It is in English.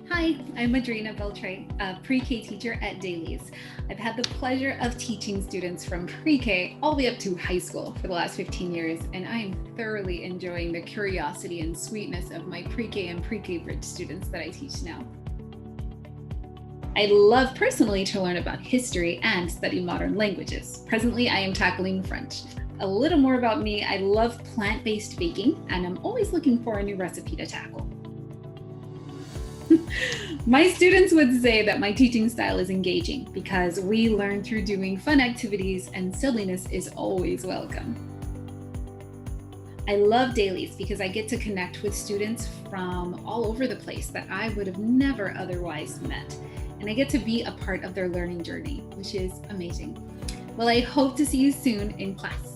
Hi, I'm Adrinna, a PreK teacher at Dailies. I've had the pleasure of teaching students from PreK all the way up to high school for the last 15 years, and I'm thoroughly enjoying the curiosity and sweetness of my PreK and PreK Bridge students that I teach now. I love personally to learn about history and study modern languages. Presently, I am tackling French. A little more about me, I love plant-based baking, and I'm always looking for a new recipe to tackle. My students would say that my teaching style is engaging because we learn through doing fun activities and silliness is always welcome. I love Dailies because I get to connect with students from all over the place that I would have never otherwise met. And I get to be a part of their learning journey, which is amazing. Well, I hope to see you soon in class.